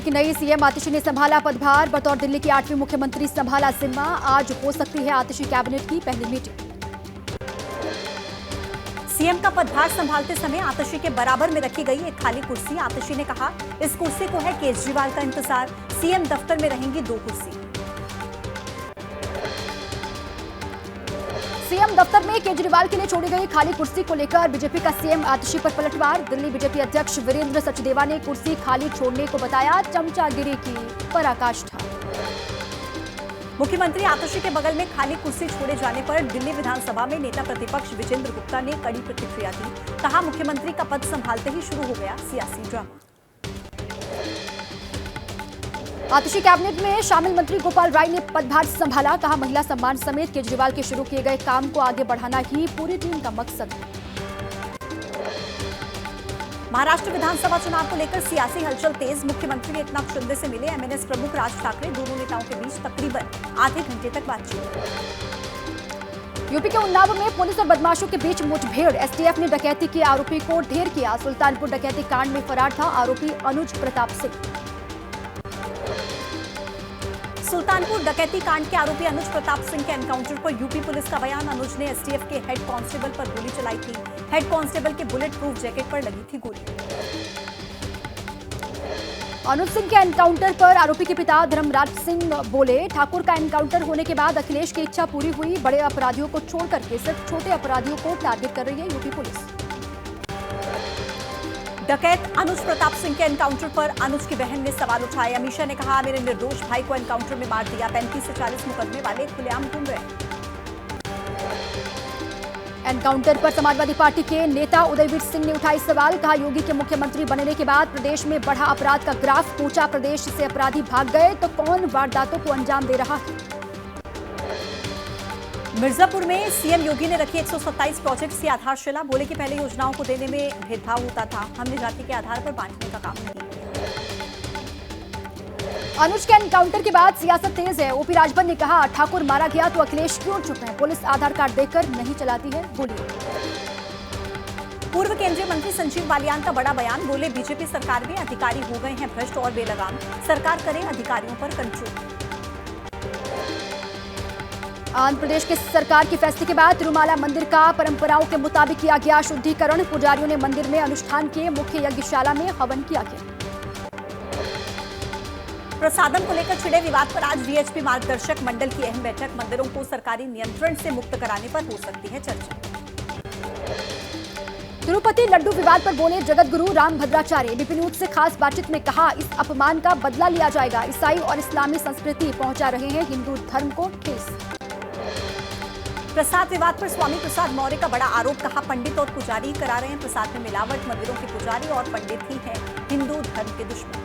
की नई सीएम आतिशी ने संभाला पदभार। बतौर दिल्ली की 8वीं मुख्यमंत्री संभाला जिम्मा। आज हो सकती है आतिशी कैबिनेट की पहली मीटिंग। सीएम का पदभार संभालते समय आतिशी के बराबर में रखी गई एक खाली कुर्सी। आतिशी ने कहा, इस कुर्सी को है केजरीवाल का इंतजार। सीएम दफ्तर में रहेंगी 2 कुर्सी। सीएम दफ्तर में केजरीवाल के लिए छोड़ी गई खाली कुर्सी को लेकर बीजेपी का सीएम आतिशी पर पलटवार। दिल्ली बीजेपी अध्यक्ष वीरेंद्र सचदेवा ने कुर्सी खाली छोड़ने को बताया चमचागिरी की पराकाष्ठा। मुख्यमंत्री आतिशी के बगल में खाली कुर्सी छोड़े जाने पर दिल्ली विधानसभा में नेता प्रतिपक्ष विजेंद्र गुप्ता ने कड़ी प्रतिक्रिया दी। कहा, मुख्यमंत्री का पद संभालते ही शुरू हो गया सियासी ड्रामा। आतिशी कैबिनेट में शामिल मंत्री गोपाल राय ने पदभार संभाला। कहा, महिला सम्मान समेत केजरीवाल के शुरू किए गए काम को आगे बढ़ाना ही पूरी टीम का मकसद है। महाराष्ट्र विधानसभा चुनाव को लेकर सियासी हलचल तेज। मुख्यमंत्री एकनाथ शिंदे से मिले एमएनएस प्रमुख राज ठाकरे। दोनों नेताओं के बीच तकरीबन आधे घंटे तक बातचीत। यूपी के उन्नाव में पुलिस और बदमाशों के बीच मुठभेड़। एसटीएफ ने डकैती के आरोपी को ढेर किया। सुल्तानपुर डकैती कांड में फरार था आरोपी अनुज प्रताप सिंह। सुल्तानपुर डकैती कांड के आरोपी अनुज प्रताप सिंह के एनकाउंटर पर यूपी पुलिस का बयान। अनुज ने एसटीएफ के हेड कांस्टेबल पर गोली चलाई थी। हेड कांस्टेबल के बुलेट प्रूफ जैकेट पर लगी थी गोली। अनुज सिंह के एनकाउंटर पर आरोपी के पिता धर्मराज सिंह बोले, ठाकुर का एनकाउंटर होने के बाद अखिलेश की इच्छा पूरी हुई। बड़े अपराधियों को छोड़कर के सिर्फ छोटे अपराधियों को टारगेट कर रही है यूपी पुलिस। डकैत अनुज प्रताप सिंह के एनकाउंटर पर अनुज की बहन ने सवाल उठाए। अमीषा ने कहा, मेरे निर्दोष भाई को एनकाउंटर में मार दिया। 35 से 40 मुकदमे वाले खुलेआम घूम रहे। एनकाउंटर पर समाजवादी पार्टी के नेता उदयवीर सिंह ने उठाई सवाल। कहा, योगी के मुख्यमंत्री बनने के बाद प्रदेश में बढ़ा अपराध का ग्राफ। पूछा, प्रदेश से अपराधी भाग गए तो कौन वारदातों को अंजाम दे रहा है। मिर्जापुर में सीएम योगी ने रखी 127 प्रोजेक्ट्स की आधारशिला। बोले कि पहले योजनाओं को देने में भेदभाव होता था, हमने जाति के आधार पर बांटने का काम नहीं किया। अनुज के एनकाउंटर के बाद सियासत तेज है। ओपी राजभर ने कहा, ठाकुर मारा गया तो अखिलेश क्यों चुप है। पुलिस आधार कार्ड देकर नहीं चलाती है गोली। पूर्व केंद्रीय मंत्री संजीव बालियान का बड़ा बयान। बोले, बीजेपी सरकार में अधिकारी हो गए हैं भ्रष्ट और बेलगाम। सरकार करे अधिकारियों पर कंट्रोल। आंध्र प्रदेश के सरकार के फैसले के बाद तिरुमाला मंदिर का परंपराओं के मुताबिक किया गया शुद्धिकरण। पुजारियों ने मंदिर में अनुष्ठान किए। मुख्य यज्ञशाला में हवन किया गया। प्रसादम को लेकर छिड़े विवाद पर आज वीएचपी मार्गदर्शक मंडल की अहम बैठक। मंदिरों को सरकारी नियंत्रण से मुक्त कराने पर हो सकती है चर्चा। तिरुपति लड्डू विवाद पर बोले जगत गुरु राम भद्राचार्य। बीपी न्यूज से खास बातचीत में कहा, इस अपमान का बदला लिया जाएगा। ईसाई और इस्लामी संस्कृति पहुंचा रहे हैं हिंदू धर्म को ठेस। प्रसाद विवाद पर स्वामी प्रसाद मौर्य का बड़ा आरोप। कहा, पंडित और पुजारी करा रहे हैं प्रसाद में मिलावट। मंदिरों के पुजारी और पंडित ही हैं हिंदू धर्म के दुश्मन।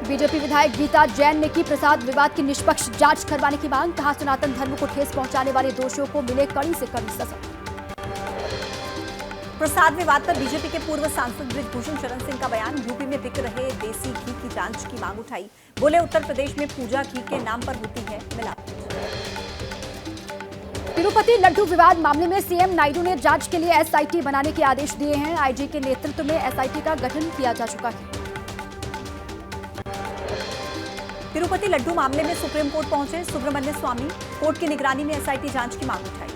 बीजेपी विधायक गीता जैन ने की प्रसाद विवाद की निष्पक्ष जांच करवाने की मांग। कहा, सनातन धर्म को ठेस पहुंचाने वाले दोषियों को मिले कड़ी से कड़ी सजा। प्रसाद विवाद पर बीजेपी के पूर्व सांसद बृजभूषण शरण सिंह का बयान। यूपी में बिक रहे देसी घी की जांच की मांग उठाई। बोले, उत्तर प्रदेश में पूजा घी के नाम पर होती है मिलावट। तिरुपति लड्डू विवाद मामले में सीएम नायडू ने जांच के लिए एसआईटी बनाने के आदेश दिए हैं। आईजी के नेतृत्व में एसआईटी का गठन किया जा चुका है। तिरुपति लड्डू मामले में सुप्रीम कोर्ट पहुंचे सुब्रमण्य स्वामी। कोर्ट की निगरानी में एसआईटी जांच की मांग उठाई।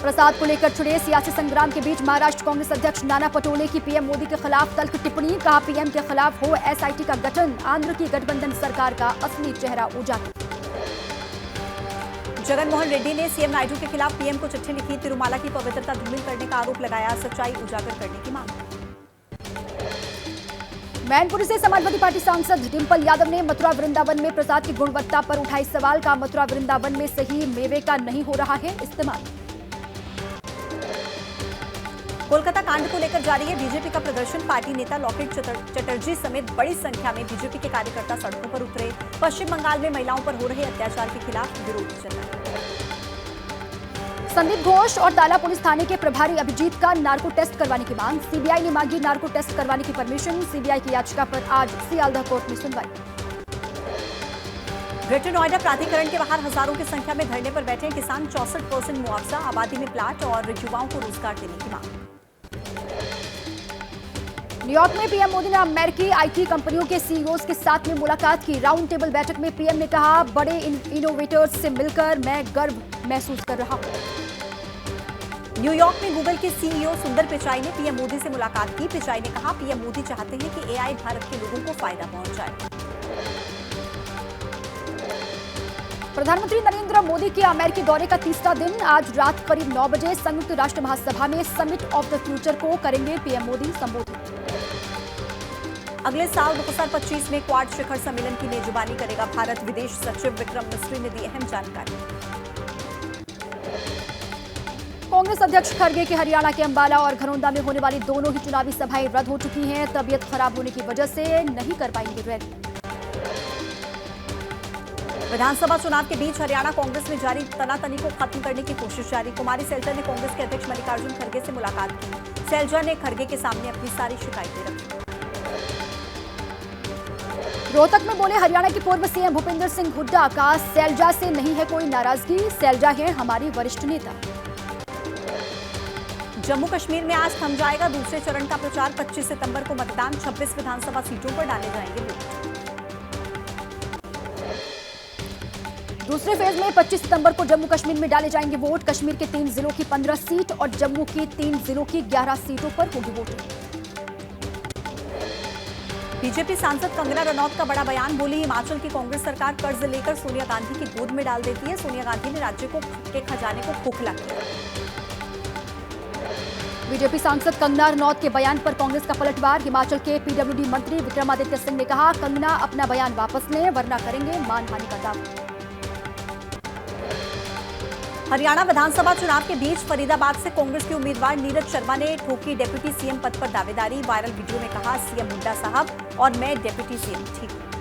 प्रसाद को लेकर छिड़े सियासी संग्राम के बीच महाराष्ट्र कांग्रेस अध्यक्ष नाना पटोले की पीएम मोदी के खिलाफ तल्ख टिप्पणी। कहा, पीएम के खिलाफ हो एसआईटी का गठन। आंध्र की गठबंधन सरकार का असली चेहरा उजागर। जगनमोहन रेड्डी ने सीएम नायडू के खिलाफ पीएम को चिट्ठी लिखी। तिरुमाला की पवित्रता धूमिल करने का आरोप लगाया। सच्चाई उजागर करने की मांग। मैनपुरी से समाजवादी पार्टी सांसद डिंपल यादव ने मथुरा वृंदावन में प्रसाद की गुणवत्ता पर उठाई सवाल। का मथुरा वृंदावन में सही मेवे का नहीं हो रहा है इस्तेमाल। कोलकाता कांड को लेकर जारी है बीजेपी का प्रदर्शन। पार्टी नेता लॉकेट चटर्जी समेत बड़ी संख्या में बीजेपी के कार्यकर्ता सड़कों पर उतरे। पश्चिम बंगाल में महिलाओं पर हो रहे अत्याचार के खिलाफ विरोध जताया। संदीप घोष और ताला पुलिस थाने के प्रभारी अभिजीत का नार्को टेस्ट करवाने की मांग। सीबीआई ने मांगी नार्को टेस्ट करवाने की परमिशन। सीबीआई की याचिका पर आज सियालदह कोर्ट में सुनवाई। ग्रेटर नोएडा प्राधिकरण के बाहर हजारों की संख्या में धरने पर बैठे किसान। 64% मुआवजा, आबादी में प्लाट और युवाओं को रोजगार देने की मांग। न्यूयॉर्क में पीएम मोदी ने अमेरिकी आईटी कंपनियों के सीईओज के साथ में मुलाकात की। राउंड टेबल बैठक में पीएम ने कहा, बड़े इनोवेटर्स से मिलकर मैं गर्व महसूस कर रहा हूं। न्यूयॉर्क में गूगल के सीईओ सुंदर पिचाई ने पीएम मोदी से मुलाकात की। पिचाई ने कहा, पीएम मोदी चाहते हैं कि एआई भारत के लोगों को फायदा पहुंचाए। प्रधानमंत्री नरेंद्र मोदी के अमेरिकी दौरे का तीसरा दिन। आज रात करीब 9 बजे संयुक्त राष्ट्र महासभा में समिट ऑफ द फ्यूचर को करेंगे पीएम मोदी संबोधित। अगले साल 2025 में क्वाड शिखर सम्मेलन की मेजबानी करेगा भारत। विदेश सचिव विक्रम मिस्री ने दी अहम जानकारी। कांग्रेस अध्यक्ष खड़गे के हरियाणा के अंबाला और घरौंदा में होने वाली दोनों ही चुनावी सभाएं रद्द हो चुकी हैं। तबीयत खराब होने की वजह से नहीं कर पाएंगे रैली। विधानसभा चुनाव के बीच हरियाणा कांग्रेस में जारी तनातनी को खत्म करने की कोशिश जारी। कुमारी सैलजा ने कांग्रेस के अध्यक्ष मल्लिकार्जुन खड़गे से मुलाकात की। सैलजा ने खड़गे के सामने अपनी सारी शिकायतें रखी। रोहतक में बोले हरियाणा के पूर्व सीएम भूपेंद्र सिंह हुड्डा का, सैलजा से नहीं है कोई नाराजगी, सैलजा है हमारी वरिष्ठ नेता। जम्मू कश्मीर में आज थम जाएगा दूसरे चरण का प्रचार। 25 सितंबर को मतदान। 26 विधानसभा सीटों पर डाले जाएंगे वोट। दूसरे फेज में 25 सितंबर को जम्मू कश्मीर में डाले जाएंगे वोट। कश्मीर के 3 जिलों की 15 सीट और जम्मू की 3 जिलों की 11 सीटों पर होगी वोटिंग। बीजेपी सांसद कंगना रनौत का बड़ा बयान। बोली, हिमाचल की कांग्रेस सरकार कर्ज लेकर सोनिया गांधी की गोद में डाल देती है। सोनिया गांधी ने राज्य के खजाने को खोखला किया। बीजेपी सांसद कंगना रनौत के बयान पर कांग्रेस का पलटवार। हिमाचल के पीडब्ल्यूडी मंत्री विक्रमादित्य सिंह ने कहा, कंगना अपना बयान वापस लें वरना करेंगे मानहानि का दावा। हरियाणा विधानसभा चुनाव के बीच फरीदाबाद से कांग्रेस के उम्मीदवार नीरज शर्मा ने ठोकी डिप्टी सीएम पद पर दावेदारी। वायरल वीडियो में कहा, सीएम हुड्डा साहब और मैं डिप्टी सीएम ठीक हूं।